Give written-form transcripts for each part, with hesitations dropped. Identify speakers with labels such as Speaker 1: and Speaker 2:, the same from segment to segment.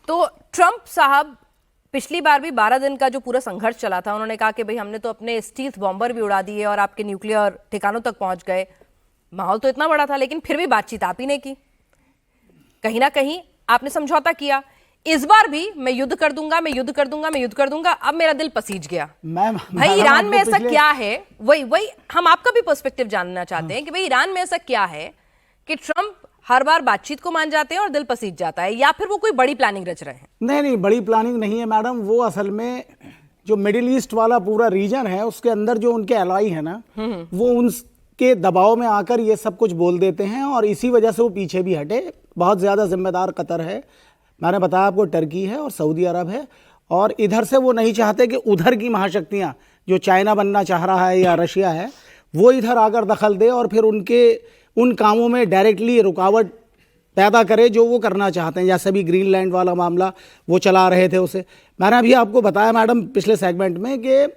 Speaker 1: तो ट्रंप साहब पिछली बार भी 12 दिन का जो पूरा संघर्ष चला था, उन्होंने कहा कि भाई हमने तो अपने स्टील्थ बॉम्बर भी उड़ा दिए और आपके न्यूक्लियर ठिकानों तक पहुंच गए। माहौल तो इतना बड़ा था, लेकिन फिर भी बातचीत आप ही ने की। कहीं ना कहीं आपने समझौता किया। इस बार भी मैं युद्ध कर दूंगा, मैं युद्ध कर दूंगा, मैं युद्ध कर दूंगा। अब मेरा दिल पसीज गया। भाई ईरान में ऐसा क्या है, वही हम आपका भी पर्सपेक्टिव जानना चाहते हैं कि भाई ईरान में ऐसा क्या है कि ट्रंप हर बार बातचीत को मान जाते हैं और दिल पसीज जाता है, या फिर वो कोई बड़ी प्लानिंग रच रहे हैं?
Speaker 2: नहीं, बड़ी प्लानिंग नहीं है मैडम। वो असल में जो मिडिल ईस्ट वाला पूरा रीजन है, उसके अंदर जो उनके एलाई है ना, वो उनके दबाव में आकर ये सब कुछ बोल देते हैं और इसी वजह से वो पीछे भी हटे। बहुत ज़्यादा जिम्मेदार कतर है, मैंने बताया आपको, टर्की है और सऊदी अरब है। और इधर से वो नहीं चाहते कि उधर की महाशक्तियाँ, जो चाइना बनना चाह रहा है या रशिया है, वो इधर आकर दखल दे और फिर उनके उन कामों में डायरेक्टली रुकावट पैदा करे जो वो करना चाहते हैं। जैसे भी ग्रीनलैंड वाला मामला वो चला रहे थे, उसे मैंने अभी आपको बताया मैडम पिछले सेगमेंट में कि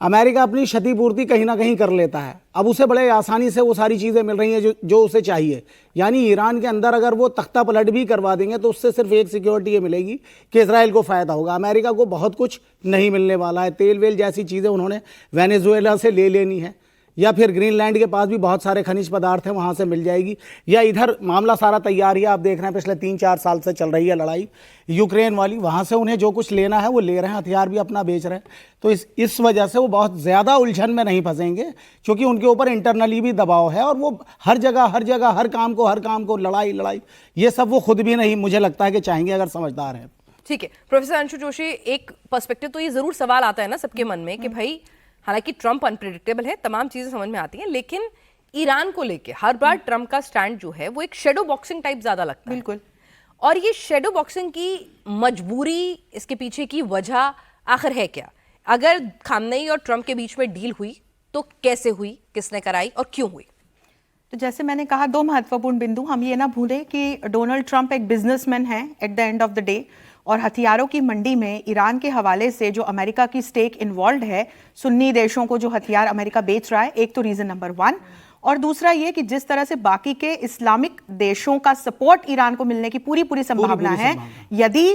Speaker 2: अमेरिका अपनी क्षतिपूर्ति कहीं ना कहीं कर लेता है। अब उसे बड़े आसानी से वो सारी चीज़ें मिल रही हैं जो उसे चाहिए। यानी ईरान के अंदर अगर वो तख्ता पलट भी करवा देंगे तो उससे सिर्फ एक सिक्योरिटी ये मिलेगी कि इजराइल को फ़ायदा होगा, अमेरिका को बहुत कुछ नहीं मिलने वाला है। तेल वेल जैसी चीज़ें उन्होंने वेनेजुएला से ले लेनी है, या फिर ग्रीनलैंड के पास भी बहुत सारे खनिज पदार्थ हैं, वहाँ से मिल जाएगी। या इधर मामला सारा तैयार है, आप देख रहे हैं पिछले 3-4 साल से चल रही है लड़ाई यूक्रेन वाली, वहाँ से उन्हें जो कुछ लेना है वो ले रहे हैं, हथियार भी अपना बेच रहे हैं। तो इस वजह से वो बहुत ज़्यादा उलझन में नहीं फंसेंगे, क्योंकि उनके ऊपर इंटरनली भी दबाव है और वो हर जगह हर काम को लड़ाई ये सब वो खुद भी नहीं, मुझे लगता है कि चाहेंगे, अगर समझदार हैं।
Speaker 1: ठीक है प्रोफेसर अंशु जोशी, एक पर्सपेक्टिव तो ये जरूर सवाल आता है ना सबके मन में कि भाई हालांकि ट्रंप अनप्रेडिक्टेबल है, तमाम चीजें समझ में आती हैं, लेकिन ईरान को लेके हर बार ट्रंप का स्टैंड जो है वो एक शेडो बॉक्सिंग टाइप ज्यादा लगता है।
Speaker 3: बिल्कुल।
Speaker 1: और ये शेडो बॉक्सिंग की मजबूरी, इसके पीछे की वजह आखिर है क्या? अगर खामनेई और ट्रंप के बीच में डील हुई तो कैसे हुई, किसने कराई और क्यों हुई?
Speaker 3: तो जैसे मैंने कहा, 2 महत्वपूर्ण बिंदु। हम ये ना भूलें कि डोनाल्ड ट्रंप एक बिजनेसमैन है at the end of the day, और हथियारों की मंडी में ईरान के हवाले से जो अमेरिका की स्टेक इन्वॉल्व है, सुन्नी देशों को जो हथियार अमेरिका बेच रहा है, एक तो रीजन नंबर 1। और दूसरा ये कि जिस तरह से बाकी के इस्लामिक देशों का सपोर्ट ईरान को मिलने की पूरी संभावना है, यदि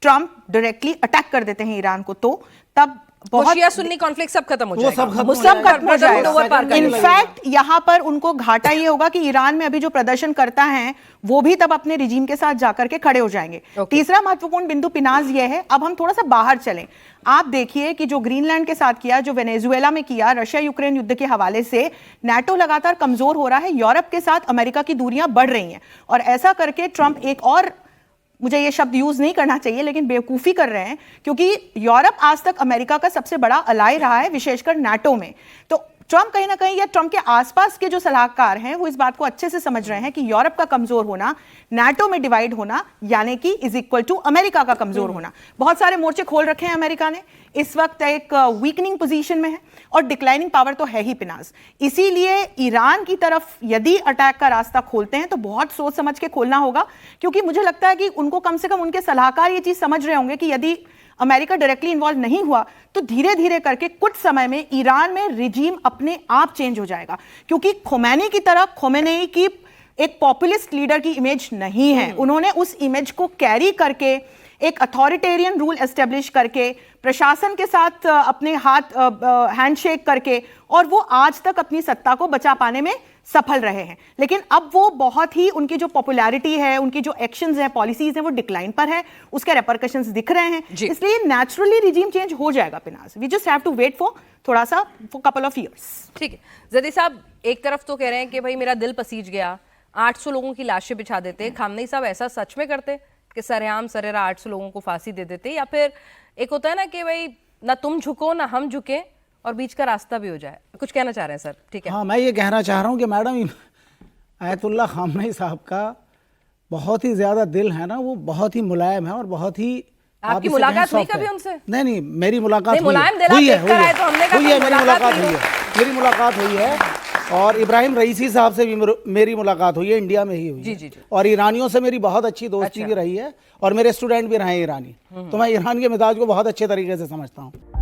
Speaker 3: ट्रंप डायरेक्टली अटैक कर देते हैं ईरान को, तो तब बहुत
Speaker 1: शिया सुन्नी कॉन्फ्लिक्ट सब खत्म हो जाएगा,
Speaker 3: सब खत्म हो जाएगा। इनफैक्ट यहाँ पर उनको घाटा ये होगा कि ईरान में अभी जो प्रदर्शन करता है वो भी तब अपने रिजीम के साथ जाकर के खड़े हो जाएंगे। तीसरा महत्वपूर्ण बिंदु पिनाज ये है, अब हम थोड़ा सा बाहर चलें। आप देखिए कि जो ग्रीनलैंड के साथ किया, जो वेनेजुएला में किया, रशिया यूक्रेन युद्ध के हवाले से नाटो लगातार कमजोर हो रहा है, यूरोप के साथ अमेरिका की दूरियां बढ़ रही हैं, और ऐसा करके ट्रंप एक और, मुझे ये शब्द यूज नहीं करना चाहिए लेकिन बेवकूफी कर रहे हैं, क्योंकि यूरोप आज तक अमेरिका का सबसे बड़ा अलाई रहा है, विशेषकर नाटो में। तो ट्रंप कहीं ना कहीं, या ट्रंप के आसपास के जो सलाहकार हैं, वो इस बात को अच्छे से समझ रहे हैं कि यूरोप का कमजोर होना, नाटो में डिवाइड होना, यानी कि इज इक्वल टू अमेरिका का कमजोर होना। बहुत सारे मोर्चे खोल रखे हैं अमेरिका ने, इस वक्त एक वीकनिंग पोजीशन में है और डिक्लाइनिंग पावर तो है ही पिनाज। इसीलिए ईरान की तरफ यदि अटैक का रास्ता खोलते हैं तो बहुत सोच समझ के खोलना होगा, क्योंकि मुझे लगता है कि उनको कम से कम उनके सलाहकार ये चीज समझ रहे होंगे कि यदि अमेरिका डायरेक्टली इन्वॉल्व नहीं हुआ तो धीरे धीरे करके कुछ समय में ईरान में रिजीम अपने आप चेंज हो जाएगा, क्योंकि खोमैनी की तरफ खोमेनी की एक पॉपुलिस्ट लीडर की इमेज नहीं है। उन्होंने उस इमेज को कैरी करके एक अथॉरिटेरियन रूल एस्टेब्लिश करके, प्रशासन के साथ अपने हाथ हैंडशेक करके, और वो आज तक अपनी सत्ता को बचा पाने में सफल रहे हैं। लेकिन अब वो बहुत ही, उनकी जो पॉपुलैरिटी है, उनकी जो एक्शंस है, पॉलिसीज हैं, वो डिक्लाइन पर है, उसके रेपरकशंस दिख रहे हैं। इसलिए नेचुरली रिजीम चेंज हो जाएगा पिनाज। We just have to wait for थोड़ा सा, फॉर कपल ऑफ इयर्स।
Speaker 1: ठीक है जदी साहब, एक तरफ तो कह रहे हैं कि भाई मेरा दिल पसीज गया, 800 लोगों की लाशें बिछा देते। खामनेई साहब ऐसा सच में करते कि सरेआम सरेरा 800 लोगों को फांसी दे देते? या फिर एक होता है ना कि भाई ना तुम झुको ना हम झुके और बीच का रास्ता भी हो जाए? कुछ कहना चाह रहे हैं सर? ठीक है।
Speaker 2: हाँ, मैं ये कहना चाह रहा हूँ कि मैडम आयतुल्ला खामनेई साहब का बहुत ही ज्यादा दिल है ना, वो बहुत ही मुलायम है और बहुत ही।
Speaker 1: आपकी मुलाकात हुई कभी उनसे?
Speaker 2: नहीं, मेरी मुलाकात
Speaker 1: हुई है,
Speaker 2: मेरी मुलाकात हुई है, और इब्राहिम रईसी साहब से भी मेरी मुलाकात हुई है, इंडिया में ही हुई है। जी। और ईरानियों से मेरी बहुत अच्छी दोस्ती भी रही है, और मेरे स्टूडेंट भी रहे ईरानी, तो मैं ईरान के मिजाज को बहुत अच्छे तरीके से समझता हूँ।